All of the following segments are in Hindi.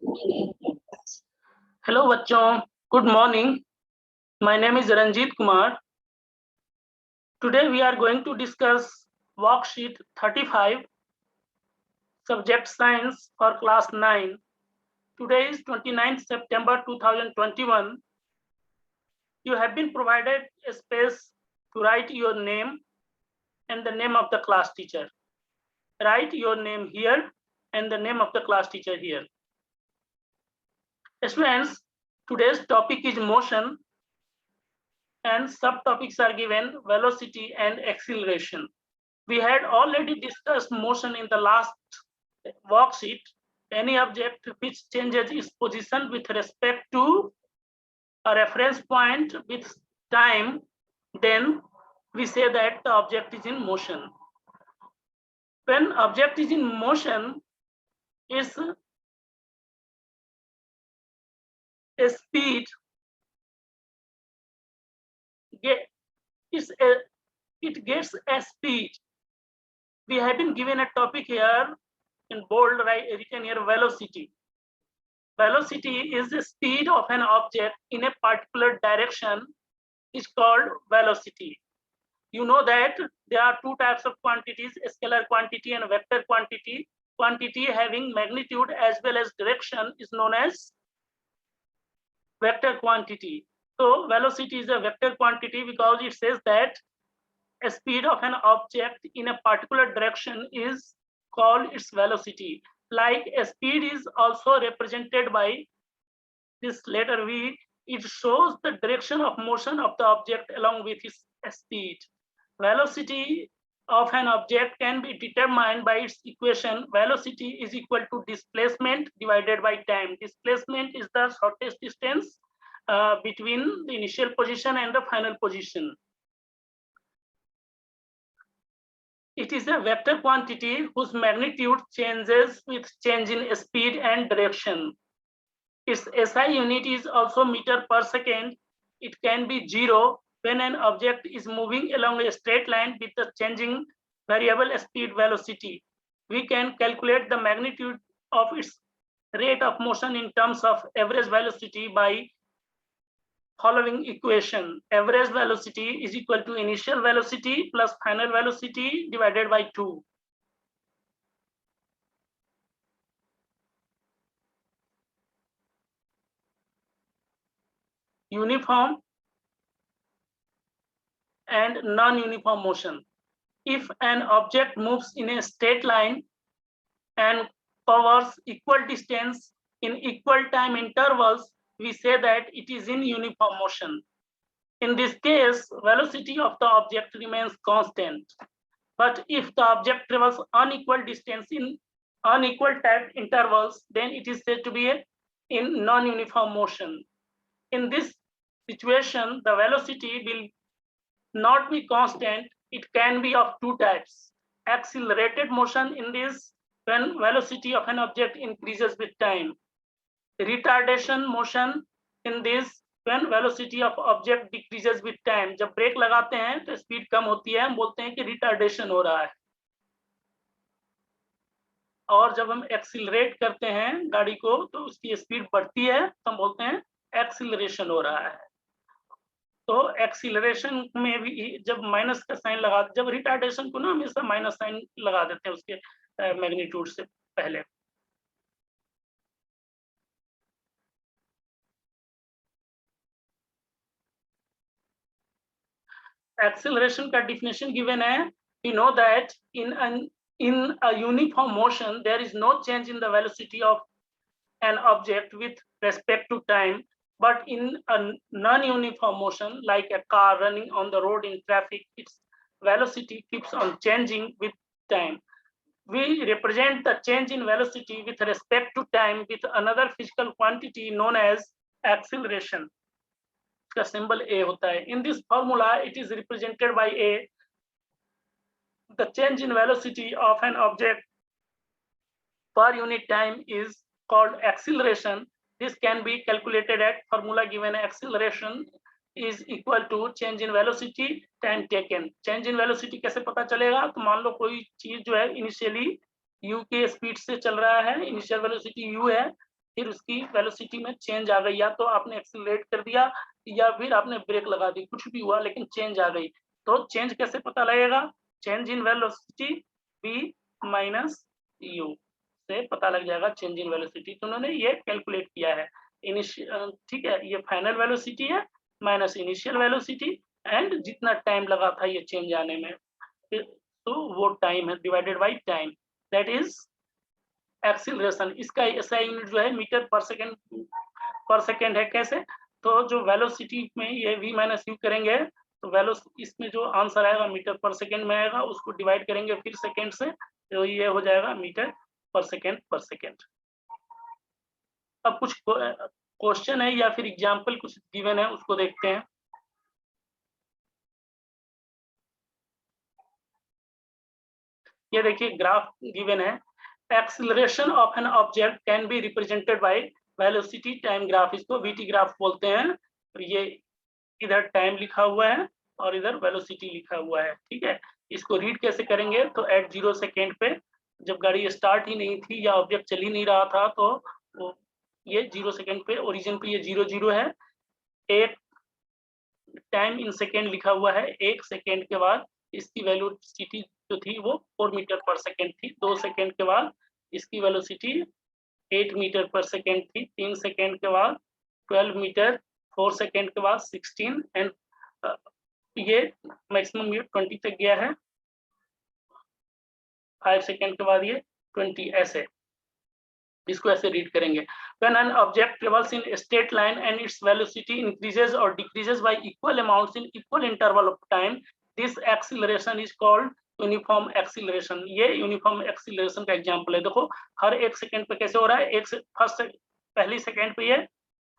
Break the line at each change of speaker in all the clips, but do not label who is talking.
हेलो बच्चों, good morning. My name is Ranjit Kumar. Today we are going to discuss worksheet 35, subject science for class 9. Today is 29th September 2021. You have been provided a space to write your name and the name of the class teacher. Write your name here and the name of the class teacher here. Students, today's topic is motion and subtopics are given: velocity and acceleration. We had already discussed motion in the last worksheet. Any object which changes its position with respect to a reference point with time, then we say that the object is in motion. When object is in motion, its a speed it gets a speed. We have been given a topic here in bold, written here, velocity. Velocity is the speed of an object in a particular direction, is called velocity. You know that there are two types of quantities: scalar quantity and vector quantity. Quantity having magnitude as well as direction is known as vector quantity. So velocity is a vector quantity because it says that a speed of an object in a particular direction is called its velocity. Like a speed is also represented by this letter V. It shows the direction of motion of the object along with its speed. Velocity of an object can be determined by its equation. Velocity is equal to displacement divided by time. Displacement is the shortest distance between the initial position and the final position. It is a vector quantity whose magnitude changes with change in speed and direction. Its SI unit is also meter per second. It can be 0 when an object is moving along a straight line with the changing variable speed velocity. We can calculate the magnitude of its rate of motion in terms of average velocity by following equation. Average velocity is equal to initial velocity plus final velocity divided by 2. Uniform and non-uniform motion. If an object moves in a straight line and covers equal distance in equal time intervals, we say that it is in uniform motion. In this case, velocity of the object remains constant. But if the object travels unequal distance in unequal time intervals, then it is said to be in non-uniform motion. In this situation, the velocity will not be constant. It can be of two types: accelerated motion, in this when velocity of an object increases with time; retardation motion, in this when velocity of object decreases with time. जब ब्रेक लगाते हैं तो स्पीड कम होती है, हम बोलते हैं कि रिटार्डेशन हो रहा है, और जब हम एक्सिलरेट करते हैं गाड़ी को तो उसकी स्पीड बढ़ती है तो हम बोलते हैं एक्सिलरेशन हो रहा है। तो एक्सिलरेशन में भी जब माइनस का साइन लगा, जब रिटार्डेशन को ना हमेशा माइनस साइन लगा देते हैं उसके मैग्नीट्यूड से पहले। एक्सिलरेशन का डिफिनेशन गिवन है। we know that in a uniform motion there is no change in the velocity of an object with respect to time, but in a non-uniform motion like a car running on the road in traffic, its velocity keeps on changing with time. We represent the change in velocity with respect to time with another physical quantity known as acceleration. The symbol A होता है. In this formula it is represented by A. The change in velocity of an object per unit time is called acceleration. This can be calculated at formula given: acceleration is equal to change in velocity time taken. Change in velocity कैसे पता चलेगा? तो मान लो कोई चीज जो है इनिशियली u के स्पीड से चल रहा है, इनिशियल वेलोसिटी u है, फिर उसकी वेलोसिटी में चेंज आ गई, या तो आपने एक्सीलरेट कर दिया या फिर आपने ब्रेक लगा दी, कुछ भी हुआ लेकिन चेंज आ गई। तो चेंज कैसे पता लगेगा? Change in velocity v minus u से पता लग जाएगा चेंज इन वेलोसिटी। तो उन्होंने ये कैलकुलेट किया है। ठीक है, ये फाइनल वेलोसिटी है माइनस इनिशियल वेलोसिटी एंड जितना टाइम लगा था ये चेंज आने में, तो वो टाइम है divided by time, that is acceleration. इसका ऐसा यूनिट जो है मीटर पर सेकेंड है। कैसे? तो जो वेलोसिटी में ये v माइनस यू करेंगे तो इसमें जो आंसर आएगा मीटर पर सेकेंड में आएगा, उसको डिवाइड करेंगे फिर सेकेंड से, तो ये हो जाएगा मीटर पर सेकेंड। अब कुछ क्वेश्चन है या फिर एग्जांपल कुछ गिवन है, उसको देखते हैं। ये देखिए ग्राफ गिवन है, acceleration of an object can be represented by velocity time graph, इसको वीटी ग्राफ बोलते हैं। तो ये इधर टाइम लिखा हुआ है और इधर वेलोसिटी लिखा हुआ है, ठीक है। इसको रीड कैसे करेंगे? तो एट 0 सेकेंड पे, जब गाड़ी स्टार्ट ही नहीं थी या ऑब्जेक्ट चल ही नहीं रहा था, तो ये 0 सेकेंड पे, ओरिजिन पे ये 0 है। एक टाइम इन सेकेंड लिखा हुआ है, 1 सेकेंड के बाद इसकी वेलोसिटी जो थी वो 4 मीटर पर सेकेंड थी। 2 सेकेंड के बाद इसकी वेलोसिटी 8 मीटर पर सेकेंड थी। 3 सेकेंड के बाद 12 मीटर, 4 सेकेंड के बाद 16 एंड ये मैक्सिमम ये 20 तक गया है। 5 सेकेंड के बाद ये 20, ऐसे इसको ऐसे रीड करेंगे। When an object travels in a straight line and its velocity increases or decreases by equal amounts in equal interval of time, this acceleration is called uniform acceleration. ये यूनिफॉर्म एक्सीलरेशन का एग्जांपल है। देखो हर 1 सेकेंड पे कैसे हो रहा है, पहली सेकेंड पे ये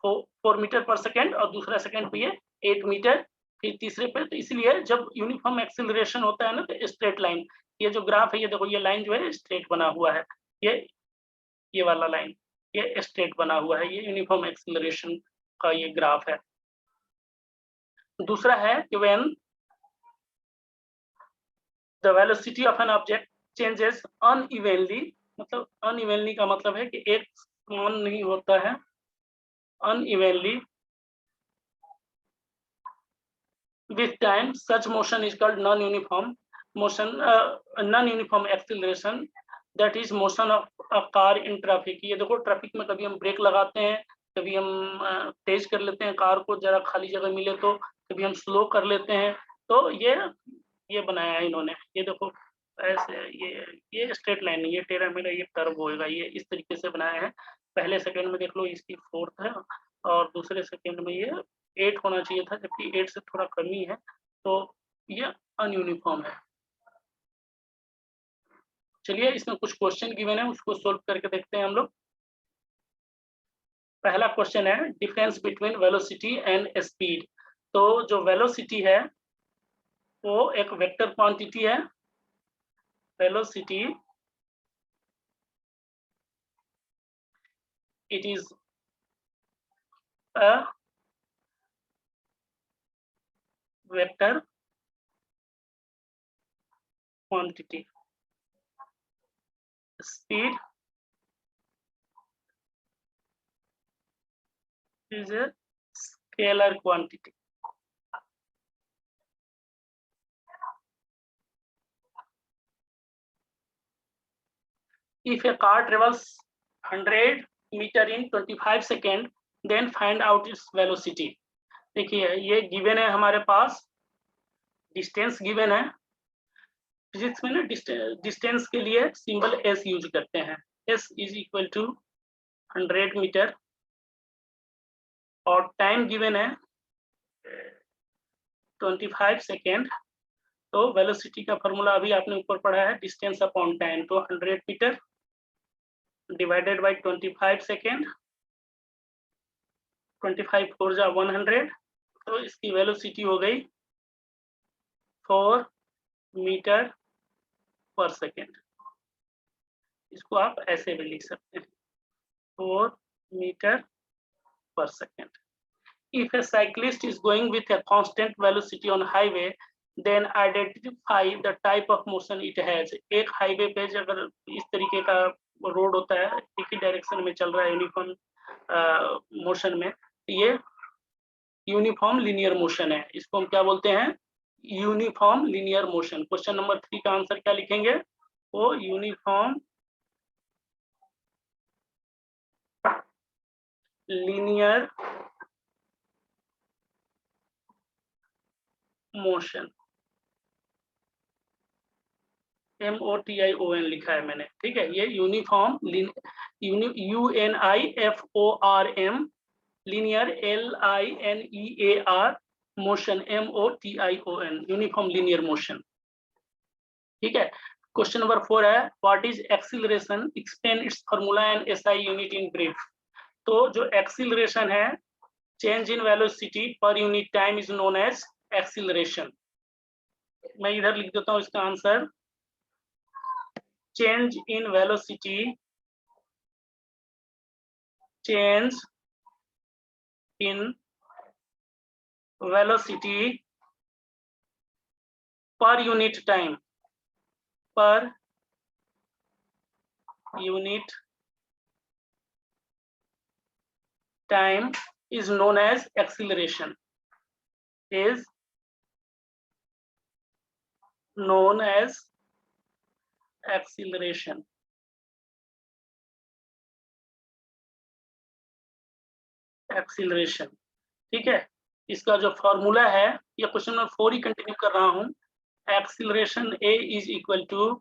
4 मीटर पर सेकेंड और दूसरा सेकेंड पे ये 8 मीटर, फिर तीसरे पे। तो इसलिए जब यूनिफॉर्म एक्सीलरेशन होता है ना, तो स्ट्रेट लाइन, ये जो ग्राफ है, ये देखो ये लाइन जो है स्ट्रेट बना हुआ है, ये वाला लाइन ये स्ट्रेट बना हुआ है, ये यूनिफॉर्म एक्सीलरेशन का ये ग्राफ है। दूसरा है कि when the velocity of an object changes unevenly, मतलब अनइवनली का मतलब है कि एक समान नहीं होता है, unevenly with time, such motion is called non uniform motion, non uniform acceleration, that is motion of a car in traffic. ये देखो ट्रैफिक में कभी हम ब्रेक लगाते हैं, कभी हम तेज कर लेते हैं कार को, जरा खाली जगह मिले तो, कभी हम स्लो कर लेते हैं। तो ये बनाया है इन्होंने, ये देखो ऐसे, ये स्ट्रेट लाइन नहीं, ये टेढ़ा मेढ़ा ये कर्व होएगा, ये इस तरीके से बनाया है। पहले सेकंड में देख लो इसकी 4th है और दूसरे सेकंड में ये 8 होना चाहिए था, जबकि 8 से थोड़ा कम ही है, तो ये अनयूनिफॉर्म है। चलिए इसमें कुछ क्वेश्चन गिवन है, उसको सोल्व करके देखते हैं हम लोग। पहला क्वेश्चन है difference between velocity and speed. तो जो वेलोसिटी है वो एक वेक्टर क्वांटिटी है, velocity it is a vector quantity, speed is a scalar quantity. If a car travels 100 meter in 25 seconds, then find out its velocity. देखिए ये गिवन है हमारे पास, डिस्टेंस गिवन है। फिजिक्स में ना डिस्टेंस के लिए सिंबल s यूज करते हैं, s is equal to 100 metre, और टाइम गिवन है 25 सेकेंड। तो वेलोसिटी का फॉर्मूला अभी आपने ऊपर पढ़ा है, डिस्टेंस अपॉन टाइम। तो 100 मीटर डिवाइडेड बाय 25 सेकेंड, 25 4 जा 100, तो इसकी वेलोसिटी हो गई 4 मीटर पर सेकेंड। इसको आप ऐसे भी लिख सकते हैं, 4 metre per second. If a cyclist is going with a constant velocity on highway, then identify the type of motion it has. एक हाईवे पे अगर इस तरीके का रोड होता है, एक ही डायरेक्शन में चल रहा है यूनिफॉर्म मोशन में, ये यूनिफॉर्म लीनियर मोशन है। इसको हम क्या बोलते हैं? Uniform linear motion. Question number 3 का आंसर क्या लिखेंगे? वो यूनिफॉर्म लीनियर मोशन, MOTION लिखा है मैंने, ठीक है। ये uniform UNIFORM linear LINEAR motion, MOTION uniform linear motion, ठीक है। क्वेश्चन नंबर 4 है what is acceleration, explain its formula and SI unit in brief. तो जो एक्सीलरेशन है, change in velocity per unit time is known as acceleration. मैं इधर लिख देता हूं इसका answer, change in velocity, change in velocity per unit time, per unit time is known as acceleration, is known as acceleration। Acceleration, ठीक है। इसका जो फॉर्मूला है, ये क्वेश्चन नंबर 4 ही कंटिन्यू कर रहा हूं। Acceleration A is equal to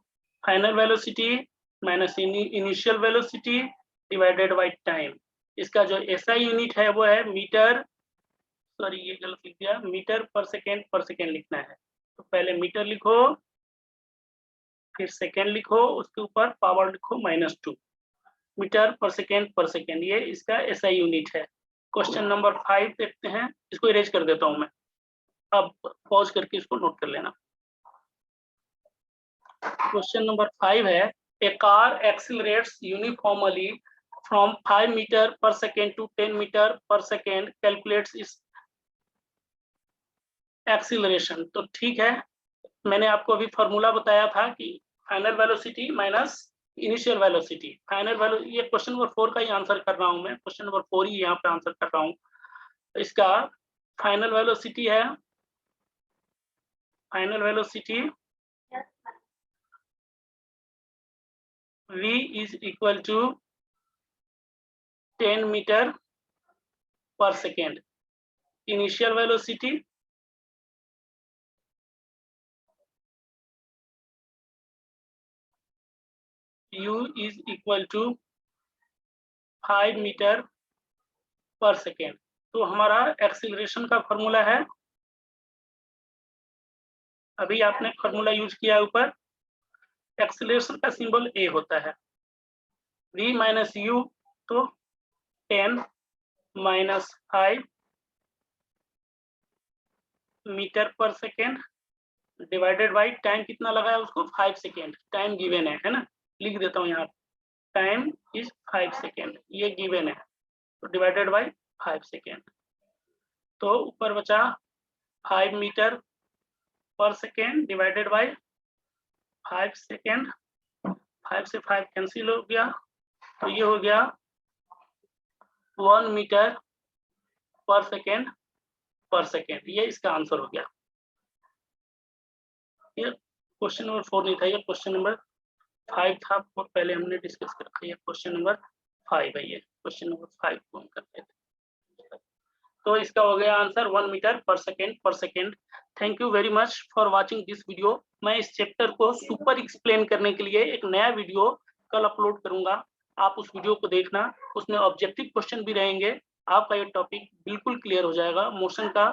final velocity minus initial velocity divided by time. इसका जो SI यूनिट है वो है मीटर, सॉरी ये गलत लिख दिया, मीटर पर सेकेंड लिखना है। तो पहले मीटर लिखो, फिर सेकेंड लिखो, उसके ऊपर पावर लिखो -2, मीटर पर सेकेंड, ये इसका SI यूनिट है। क्वेश्चन नंबर 5 देखते हैं, इसको इरेज कर देता हूं मैं, अब पॉज करके इसको नोट कर लेना। क्वेश्चन नंबर 5 है ए car एक्सीलरेट्स uniformly from 5 metre per second to 10 metre per second, calculates इस एक्सीलरेशन। तो ठीक है, मैंने आपको अभी फॉर्मूला बताया था कि final velocity minus initial velocity, ये क्वेश्चन नंबर 4 का ही आंसर कर रहा हूं मैं, क्वेश्चन नंबर 4 ही यहाँ पे आंसर कर रहा हूँ। इसका फाइनल वेलोसिटी है, final velocity V is equal to 10 metre per second, initial velocity U is equal to 5 metre per second. तो हमारा एक्सीलरेशन का फॉर्मूला है, अभी आपने फॉर्मूला यूज किया ऊपर, एक्सीलरेशन का सिंबल A होता है, V माइनस U, तो 10 minus 5 metre per second divided by time, कितना लगा है उसको 5 सेकेंड, टाइम गिवन है ना, लिख देता हूँ यहाँ, टाइम इज 5 सेकेंड, ये गिवन है, तो डिवाइडेड बाई 5 सेकेंड, तो ऊपर बचा 5 metre per second divided by 5 second, 5 से 5 कैंसिल हो गया, तो ये हो गया 1 मीटर पर सेकेंड, ये इसका आंसर हो गया। ये क्वेश्चन नंबर 4 नहीं था, ये क्वेश्चन नंबर 5 था, और पहले हमने डिस्कस कर रखा है, क्वेश्चन नंबर 5 है, ये क्वेश्चन नंबर 5 को हम करते थे। तो इसका हो गया answer 1 metre per second. Thank you very much for watching this video. मैं इस चैप्टर को सुपर एक्सप्लेन करने के लिए एक नया वीडियो कल अपलोड करूंगा, आप उस वीडियो को देखना, उसमें ऑब्जेक्टिव क्वेश्चन भी रहेंगे, आपका ये टॉपिक बिल्कुल क्लियर हो जाएगा। मोशन का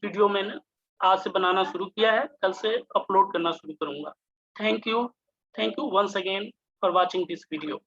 वीडियो मैंने आज से बनाना शुरू किया है, कल से अपलोड करना शुरू करूंगा। Thank you once again for watching this video।